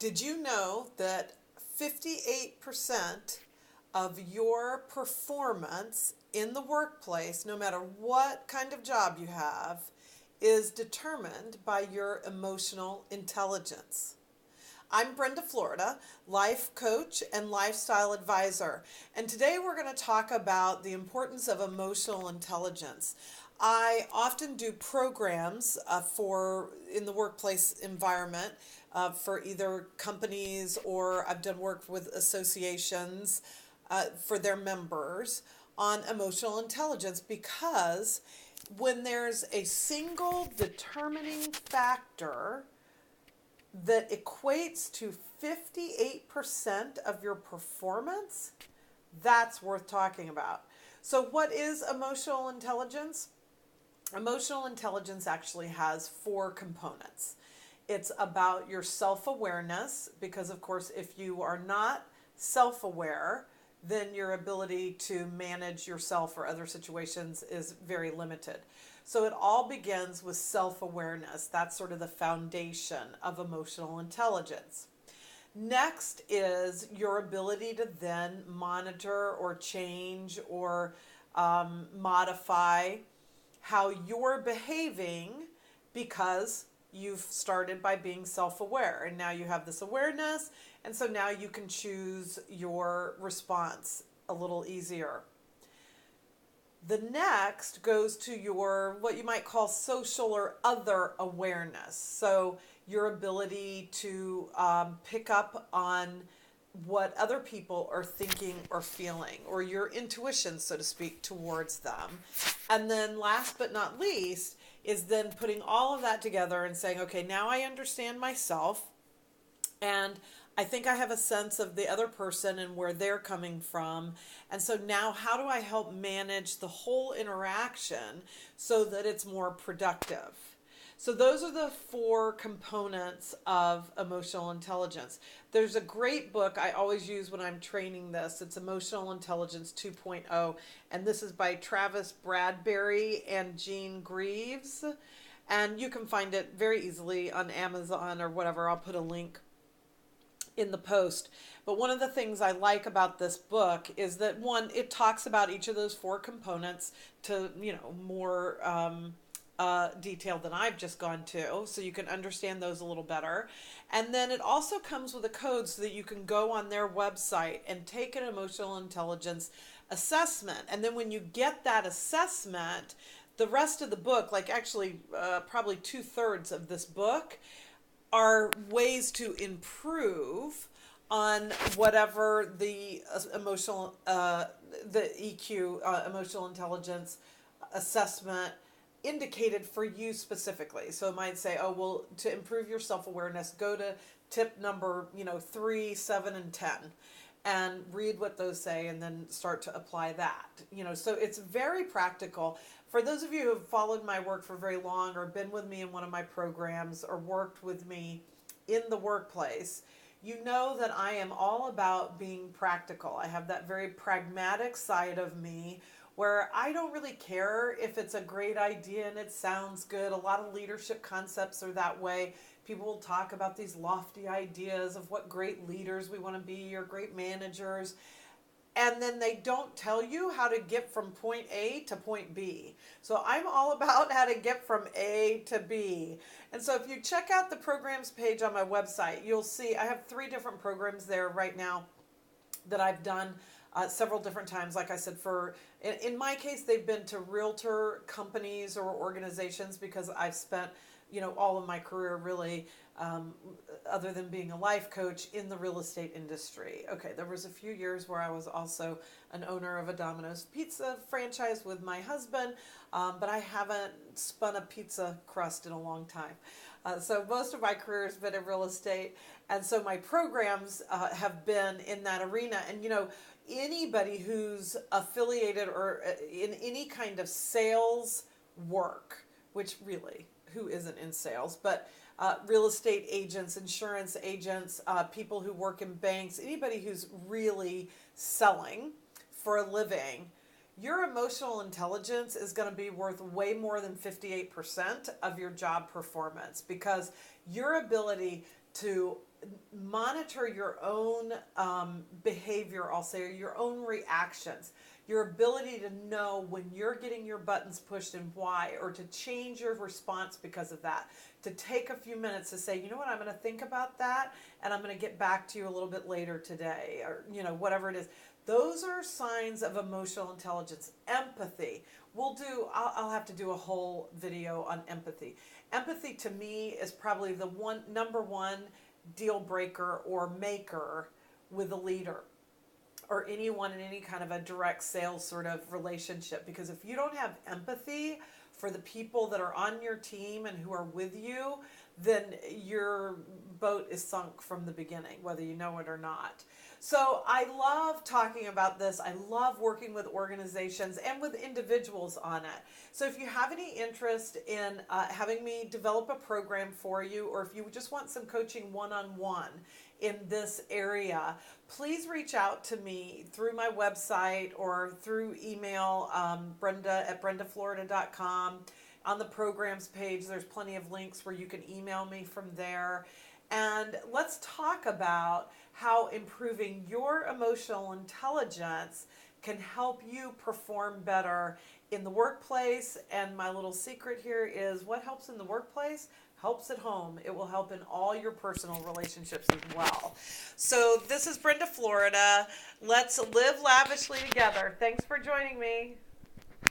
Did you know that 58% of your performance in the workplace, no matter what kind of job you have, is determined by your emotional intelligence? I'm Brenda, Florida, life coach and lifestyle advisor. And today we're going to talk about the importance of emotional intelligence. I often do programs for in the workplace environment for either companies, or I've done work with associations for their members on emotional intelligence, because when there's a single determining factor that equates to 58% of your performance, that's worth talking about. So what is emotional intelligence? Emotional intelligence actually has 4 components. It's about your self-awareness, because of course if you are not self-aware, then your ability to manage yourself or other situations is very limited. So it all begins with self-awareness. That's sort of the foundation of emotional intelligence. Next is your ability to then monitor or change or modify how you're behaving, because you've started by being self-aware and now you have this awareness, and so now you can choose your response a little easier. The next goes to your, what you might call, social or other awareness. So your ability to pick up on what other people are thinking or feeling, or your intuition, so to speak, towards them. And then last but not least is then putting all of that together and saying, okay, now I understand myself, and I think I have a sense of the other person and where they're coming from. And so now how do I help manage the whole interaction so that it's more productive? So those are the 4 components of emotional intelligence. There's a great book I always use when I'm training this. It's Emotional Intelligence 2.0, and this is by Travis Bradberry and Jean Greaves. And you can find it very easily on Amazon or whatever. I'll put a link in the post. But one of the things I like about this book is that, one, it talks about each of those 4 components to, more detail than I've just gone to, so you can understand those a little better. And then it also comes with a code so that you can go on their website and take an emotional intelligence assessment. And then when you get that assessment, the rest of the book, like actually probably 2/3 of this book, are ways to improve on whatever the emotional, the EQ, emotional intelligence assessment indicated for you specifically. So it might say, oh, well, to improve your self-awareness, go to tip number, 3, 7, and 10, and read what those say and then start to apply that. So it's very practical. For those of you who have followed my work for very long, or been with me in one of my programs, or worked with me in the workplace, you know that I am all about being practical. I have that very pragmatic side of me where I don't really care if it's a great idea and it sounds good. A lot of leadership concepts are that way. People will talk about these lofty ideas of what great leaders we want to be, or great managers, and then they don't tell you how to get from point A to point B. So I'm all about how to get from A to B. And so if you check out the programs page on my website, you'll see I have 3 different programs there right now that I've done several different times. Like I said, in my case, they've been to realtor companies or organizations, because I've spent, all of my career really, other than being a life coach, in the real estate industry. Okay, there was a few years where I was also an owner of a Domino's pizza franchise with my husband, but I haven't spun a pizza crust in a long time. So most of my career has been in real estate, and so my programs have been in that arena. And anybody who's affiliated or in any kind of sales work, which really, who isn't in sales, but real estate agents, insurance agents, people who work in banks, anybody who's really selling for a living, your emotional intelligence is going to be worth way more than 58% of your job performance, because your ability to monitor your own behavior, I'll say, or your own reactions, your ability to know when you're getting your buttons pushed and why, or to change your response because of that, to take a few minutes to say, you know what, I'm going to think about that and I'm going to get back to you a little bit later today, or, you know, whatever it is. Those are signs of emotional intelligence. Empathy. I'll have to do a whole video on empathy. Empathy to me is probably the number one deal breaker or maker with a leader or anyone in any kind of a direct sales sort of relationship. Because if you don't have empathy for the people that are on your team and who are with you, then your boat is sunk from the beginning, whether you know it or not. So I love talking about this. I love working with organizations and with individuals on it. So if you have any interest in having me develop a program for you, or if you just want some coaching one-on-one in this area, please reach out to me through my website or through email, Brenda at brendaflorida.com. On the programs page, there's plenty of links where you can email me from there. And let's talk about how improving your emotional intelligence can help you perform better in the workplace. And my little secret here is what helps in the workplace helps at home. It will help in all your personal relationships as well. So this is Brenda, Florida. Let's live lavishly together. Thanks for joining me.